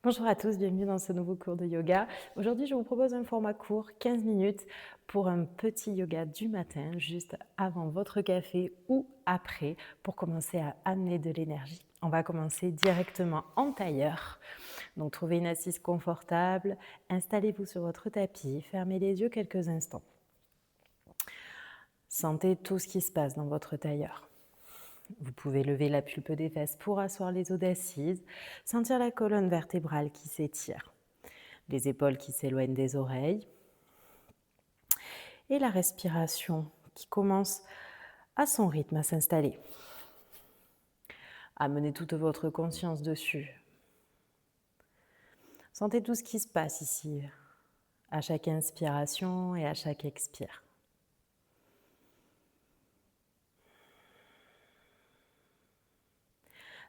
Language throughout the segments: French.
Bonjour à tous, bienvenue dans ce nouveau cours de yoga. Aujourd'hui, je vous propose un format court, 15 minutes, pour un petit yoga du matin, juste avant votre café ou après, pour commencer à amener de l'énergie. On va commencer directement en tailleur. Donc, trouvez une assise confortable, installez-vous sur votre tapis, fermez les yeux quelques instants. Sentez tout ce qui se passe dans votre tailleur. Vous pouvez lever la pulpe des fesses pour asseoir les os d'assise, sentir la colonne vertébrale qui s'étire, les épaules qui s'éloignent des oreilles et la respiration qui commence à son rythme à s'installer. Amenez toute votre conscience dessus. Sentez tout ce qui se passe ici, à chaque inspiration et à chaque expire.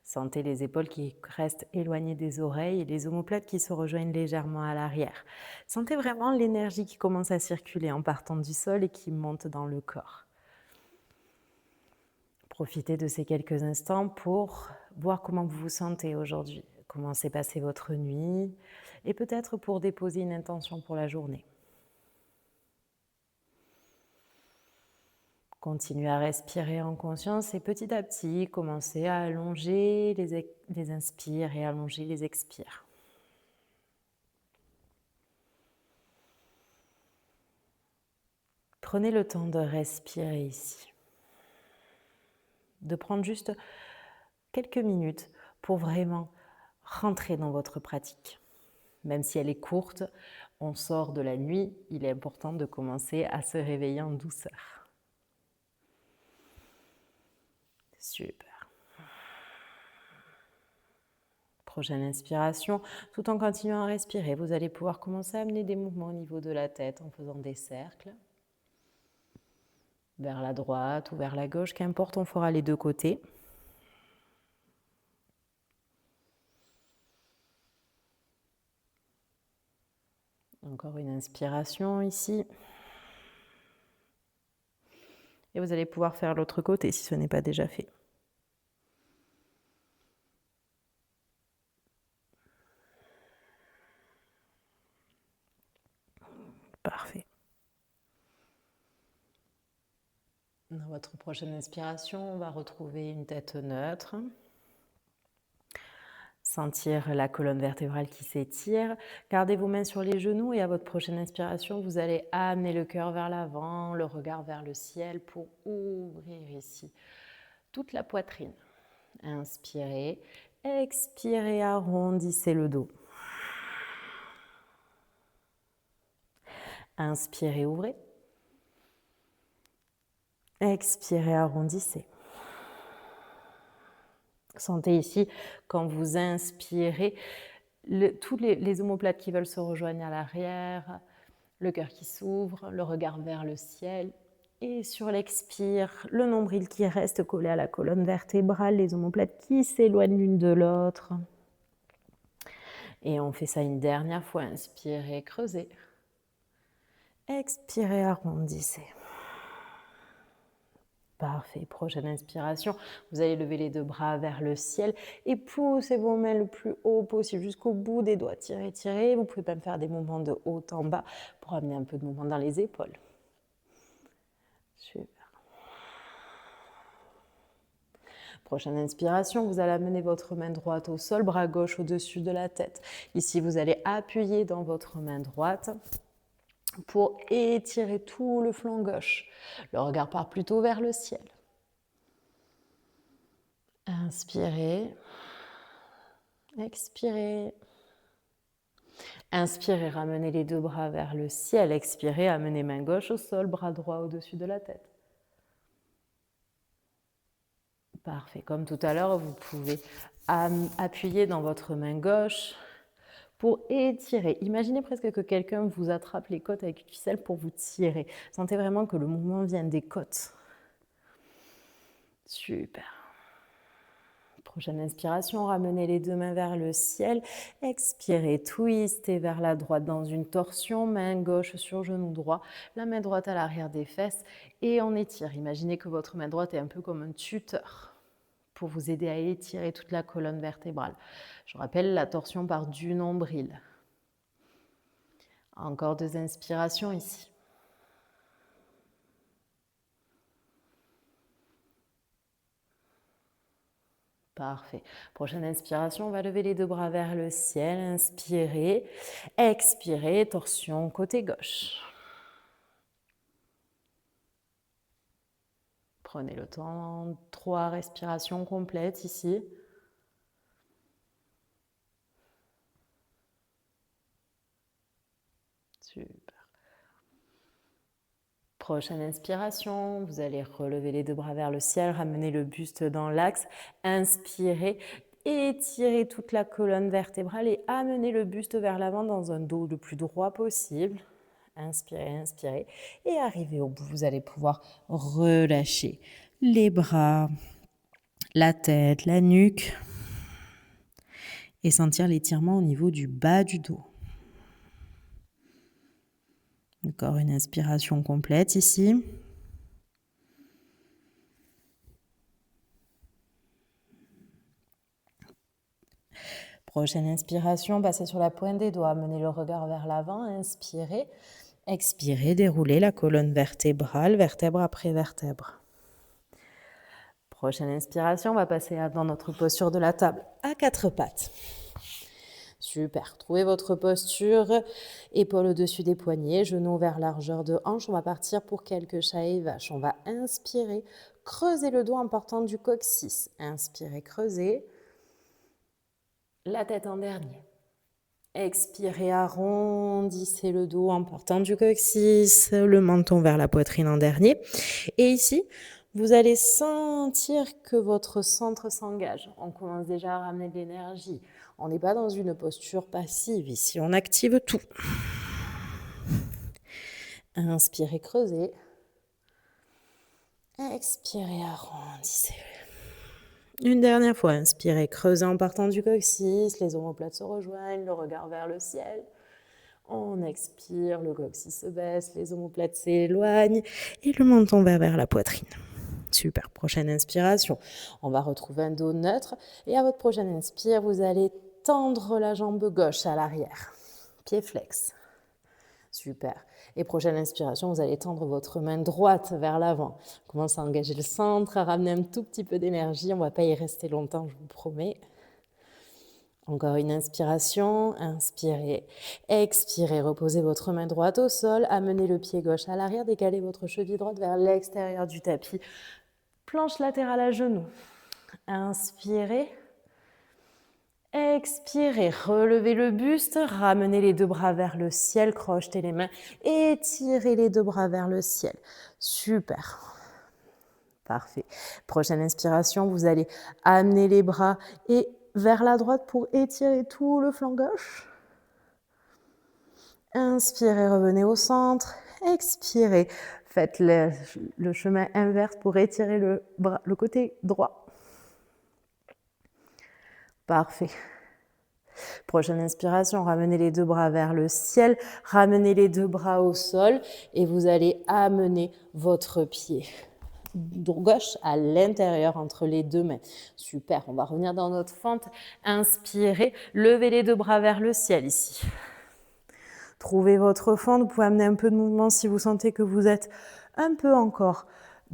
Sentez les épaules qui restent éloignées des oreilles et les omoplates qui se rejoignent légèrement à l'arrière. Sentez vraiment l'énergie qui commence à circuler en partant du sol et qui monte dans le corps. Profitez de ces quelques instants pour voir comment vous vous sentez aujourd'hui, comment s'est passée votre nuit et peut-être pour déposer une intention pour la journée. Continuez à respirer en conscience et petit à petit, commencez à allonger les inspires et allonger les expires. Prenez le temps de respirer ici, de prendre juste quelques minutes pour vraiment rentrer dans votre pratique. Même si elle est courte, on sort de la nuit, il est important de commencer à se réveiller en douceur. Super. Prochaine inspiration, tout en continuant à respirer, vous allez pouvoir commencer à amener des mouvements au niveau de la tête en faisant des cercles. Vers la droite ou vers la gauche, qu'importe, on fera les deux côtés. Encore une inspiration ici. Et vous allez pouvoir faire l'autre côté si ce n'est pas déjà fait. Parfait. Dans votre prochaine inspiration, on va retrouver une tête neutre. Sentir la colonne vertébrale qui s'étire. Gardez vos mains sur les genoux et à votre prochaine inspiration, vous allez amener le cœur vers l'avant, le regard vers le ciel pour ouvrir ici toute la poitrine. Inspirez, expirez, arrondissez le dos. Inspirez, ouvrez. Expirez, arrondissez. Sentez ici, quand vous inspirez, tous les omoplates qui veulent se rejoindre à l'arrière, le cœur qui s'ouvre, le regard vers le ciel. Et sur l'expire, le nombril qui reste collé à la colonne vertébrale, les omoplates qui s'éloignent l'une de l'autre. Et on fait ça une dernière fois. Inspirez, creusez. Expirez, arrondissez. Parfait. Prochaine inspiration, vous allez lever les deux bras vers le ciel et poussez vos mains le plus haut possible jusqu'au bout des doigts. Tirez, tirez. Vous pouvez même faire des mouvements de haut en bas pour amener un peu de mouvement dans les épaules. Super. Prochaine inspiration, vous allez amener votre main droite au sol, bras gauche au-dessus de la tête. Ici, vous allez appuyer dans votre main droite pour étirer tout le flanc gauche. Le regard part plutôt vers le ciel. Inspirez. Expirez. Inspirez, ramenez les deux bras vers le ciel. Expirez, amenez main gauche au sol, bras droit au-dessus de la tête. Parfait. Comme tout à l'heure, vous pouvez appuyer dans votre main gauche pour étirer. Imaginez presque que quelqu'un vous attrape les côtes avec une ficelle pour vous tirer. Sentez vraiment que le mouvement vient des côtes. Super. Prochaine inspiration, ramenez les deux mains vers le ciel. Expirez, twistez vers la droite dans une torsion, main gauche sur genou droit, la main droite à l'arrière des fesses et on étire. Imaginez que votre main droite est un peu comme un tuteur pour vous aider à étirer toute la colonne vertébrale. Je rappelle, la torsion part du nombril. Encore 2 inspirations ici. Parfait. Prochaine inspiration, on va lever les 2 bras vers le ciel. Inspirez. Expirez, torsion côté gauche. Prenez le temps, 3 respirations complètes ici. Super. Prochaine inspiration, vous allez relever les 2 bras vers le ciel, ramener le buste dans l'axe. Inspirez, étirez toute la colonne vertébrale et amenez le buste vers l'avant dans un dos le plus droit possible. Inspirez, inspirez. Et arrivez au bout, vous allez pouvoir relâcher les bras, la tête, la nuque et sentir l'étirement au niveau du bas du dos. Encore une inspiration complète ici. Prochaine inspiration, passez sur la pointe des doigts, menez le regard vers l'avant, inspirez. Expirez, déroulez la colonne vertébrale, vertèbre après vertèbre. Prochaine inspiration, on va passer dans notre posture de la table à 4 pattes. Super, trouvez votre posture, épaules au-dessus des poignets, genoux vers largeur de hanche. On va partir pour quelques chats et vaches. On va inspirer, creuser le dos en partant du coccyx. Inspirez, creusez. La tête en dernier. Expirez, arrondissez le dos en partant du coccyx, le menton vers la poitrine en dernier. Et ici, vous allez sentir que votre centre s'engage. On commence déjà à ramener de l'énergie. On n'est pas dans une posture passive ici, on active tout. Inspirez, creusez. Expirez, arrondissez. Une dernière fois, inspirez, creusez en partant du coccyx, les omoplates se rejoignent, le regard vers le ciel. On expire, le coccyx se baisse, les omoplates s'éloignent et le menton va vers la poitrine. Super, prochaine inspiration. On va retrouver un dos neutre et à votre prochaine inspire, vous allez tendre la jambe gauche à l'arrière. Pied flex. Super. Et prochaine inspiration, vous allez tendre votre main droite vers l'avant. Commencez à engager le centre, à ramener un tout petit peu d'énergie. On ne va pas y rester longtemps, je vous promets. Encore une inspiration, inspirez, expirez, reposez votre main droite au sol, amenez le pied gauche à l'arrière, décalez votre cheville droite vers l'extérieur du tapis. Planche latérale à genoux. Inspirez. Expirez, relevez le buste, ramenez les 2 bras vers le ciel, crochetez les mains, étirez les 2 bras vers le ciel. Super. Parfait. Prochaine inspiration, vous allez amener les bras et vers la droite pour étirer tout le flanc gauche. Inspirez, revenez au centre. Expirez, faites le chemin inverse pour étirer le côté droit. Parfait. Prochaine inspiration, ramenez les 2 bras vers le ciel, ramenez les 2 bras au sol et vous allez amener votre pied gauche à l'intérieur entre les 2 mains. Super, on va revenir dans notre fente. Inspirez, levez les 2 bras vers le ciel ici. Trouvez votre fente, vous pouvez amener un peu de mouvement si vous sentez que vous êtes un peu encore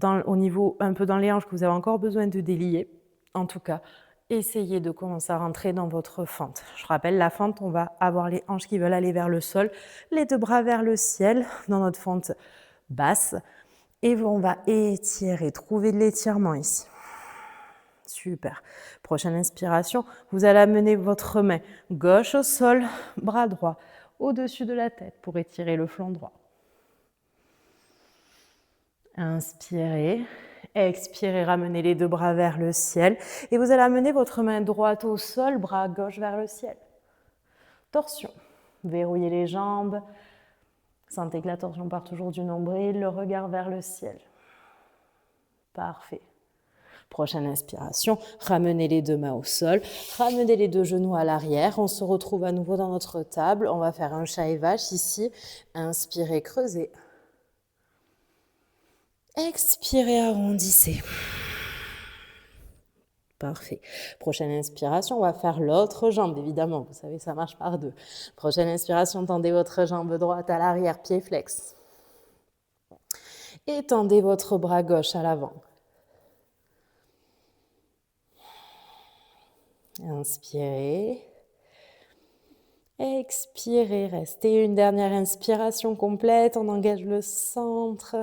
au niveau, un peu dans les hanches, que vous avez encore besoin de délier. En tout cas, essayez de commencer à rentrer dans votre fente. Je rappelle, la fente, on va avoir les hanches qui veulent aller vers le sol, les 2 bras vers le ciel, dans notre fente basse. Et on va étirer, trouver de l'étirement ici. Super. Prochaine inspiration, vous allez amener votre main gauche au sol, bras droit au-dessus de la tête pour étirer le flanc droit. Inspirez, expirez, ramenez les 2 bras vers le ciel et vous allez amener votre main droite au sol, bras gauche vers le ciel. Torsion. Verrouillez les jambes. Sentez que la torsion part toujours du nombril, le regard vers le ciel. Parfait. Prochaine inspiration, ramenez les 2 mains au sol, ramenez les 2 genoux à l'arrière. On se retrouve à nouveau dans notre table. On va faire un chat et vache ici. Inspirez, creusez. Expirez, arrondissez. Parfait. Prochaine inspiration, on va faire l'autre jambe, évidemment. Vous savez, ça marche par deux. Prochaine inspiration, tendez votre jambe droite à l'arrière, pied flex. Et tendez votre bras gauche à l'avant. Inspirez. Expirez. Restez une dernière inspiration complète. On engage le centre.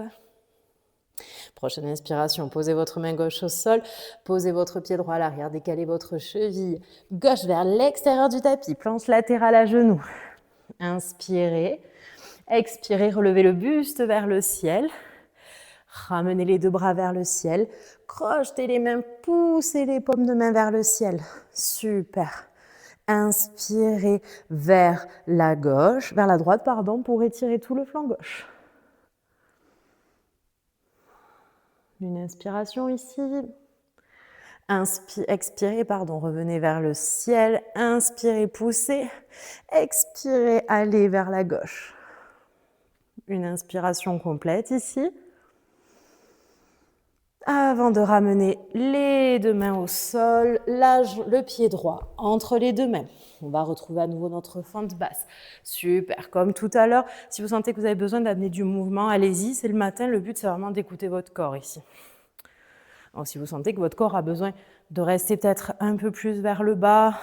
Prochaine inspiration, posez votre main gauche au sol, posez votre pied droit à l'arrière, décalez votre cheville gauche vers l'extérieur du tapis, planche latérale à genoux. Inspirez, expirez, relevez le buste vers le ciel, ramenez les deux bras vers le ciel, crochetez les mains, poussez les paumes de main vers le ciel. Super. Inspirez vers la gauche, vers la droite, pardon, pour étirer tout le flanc gauche. Une inspiration ici. Expirez, revenez vers le ciel. Inspirez, poussez. Expirez, allez vers la gauche. Une inspiration complète ici. Avant de ramener les deux mains au sol, le pied droit entre les deux mains. On va retrouver à nouveau notre fente basse. Super, comme tout à l'heure. Si vous sentez que vous avez besoin d'amener du mouvement, allez-y. C'est le matin, le but c'est vraiment d'écouter votre corps ici. Alors, si vous sentez que votre corps a besoin de rester peut-être un peu plus vers le bas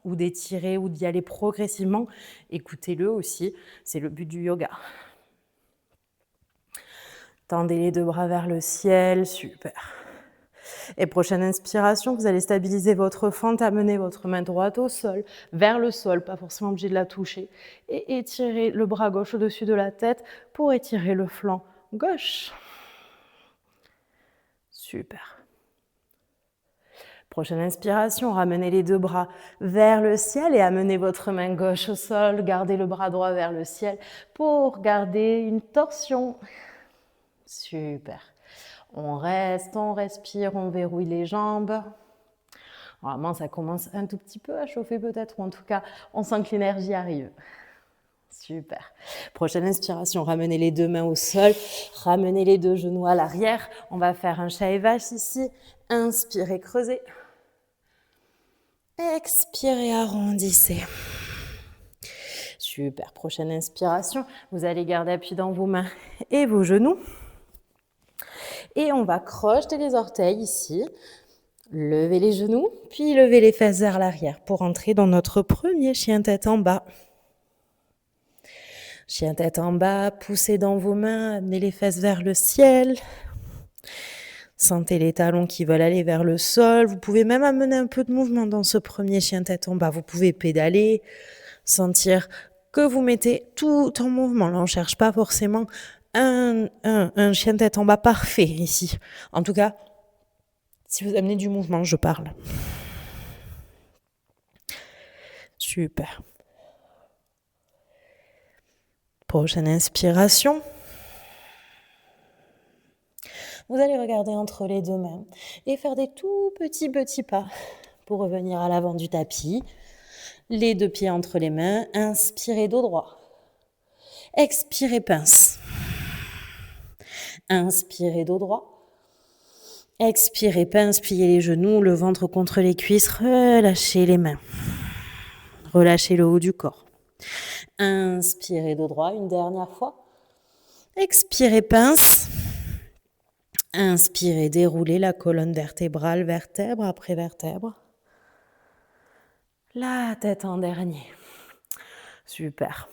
ou d'étirer ou d'y aller progressivement, écoutez-le aussi. C'est le but du yoga. Tendez les deux bras vers le ciel, super. Et prochaine inspiration, vous allez stabiliser votre fente, amener votre main droite au sol, vers le sol, pas forcément obligé de la toucher, et étirez le bras gauche au-dessus de la tête pour étirer le flanc gauche. Super. Prochaine inspiration, ramenez les deux bras vers le ciel et amenez votre main gauche au sol, gardez le bras droit vers le ciel pour garder une torsion. Super. On reste, on respire, on verrouille les jambes. Vraiment, ça commence un tout petit peu à chauffer peut-être, ou en tout cas, on sent que l'énergie arrive. Super. Prochaine inspiration, ramenez les deux mains au sol, ramenez les deux genoux à l'arrière. On va faire un chat et vache ici. Inspirez, creusez. Expirez, arrondissez. Super. Prochaine inspiration, vous allez garder appui dans vos mains et vos genoux. Et on va crocheter les orteils ici. Levez les genoux, puis levez les fesses vers l'arrière pour entrer dans notre premier chien tête en bas. Chien tête en bas, poussez dans vos mains, amenez les fesses vers le ciel. Sentez les talons qui veulent aller vers le sol. Vous pouvez même amener un peu de mouvement dans ce premier chien tête en bas. Vous pouvez pédaler, sentir que vous mettez tout en mouvement. Là, on ne cherche pas forcément un chien tête en bas parfait ici. En tout cas, si vous amenez du mouvement, je parle. Super. Prochaine inspiration. Vous allez regarder entre les deux mains et faire des tout petits pas pour revenir à l'avant du tapis. Les deux pieds entre les mains. Inspirez dos droit. Expirez pince. Inspirez dos droit. Expirez pince, pliez les genoux, le ventre contre les cuisses. Relâchez les mains. Relâchez le haut du corps. Inspirez dos droit une dernière fois. Expirez pince. Inspirez, déroulez la colonne vertébrale, vertèbre après vertèbre. La tête en dernier. Super.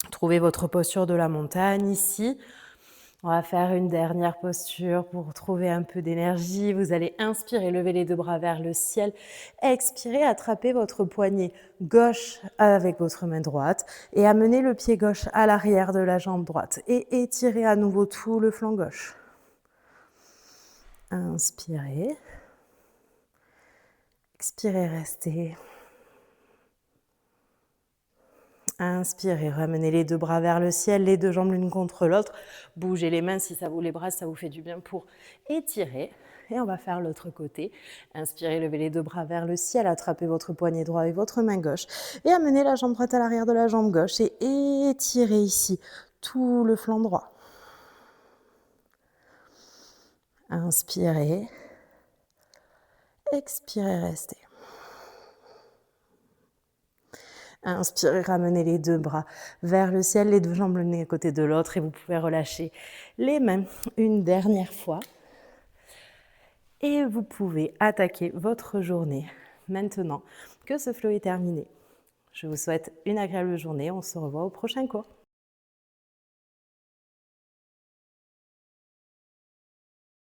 Trouvez votre posture de la montagne ici. On va faire une dernière posture pour trouver un peu d'énergie. Vous allez inspirer, lever les deux bras vers le ciel. Expirez, attrapez votre poignet gauche avec votre main droite et amenez le pied gauche à l'arrière de la jambe droite et étirez à nouveau tout le flanc gauche. Inspirez. Expirez, restez. Inspirez, ramenez les deux bras vers le ciel, les deux jambes l'une contre l'autre. Bougez les mains si ça vous les bras, ça vous fait du bien pour étirer. Et on va faire l'autre côté. Inspirez, levez les deux bras vers le ciel, attrapez votre poignet droit avec votre main gauche et amenez la jambe droite à l'arrière de la jambe gauche et étirez ici tout le flanc droit. Inspirez. Expirez, restez. Inspirez, ramenez les deux bras vers le ciel, les deux jambes l'une à côté de l'autre et vous pouvez relâcher les mains une dernière fois. Et vous pouvez attaquer votre journée maintenant que ce flow est terminé. Je vous souhaite une agréable journée. On se revoit au prochain cours.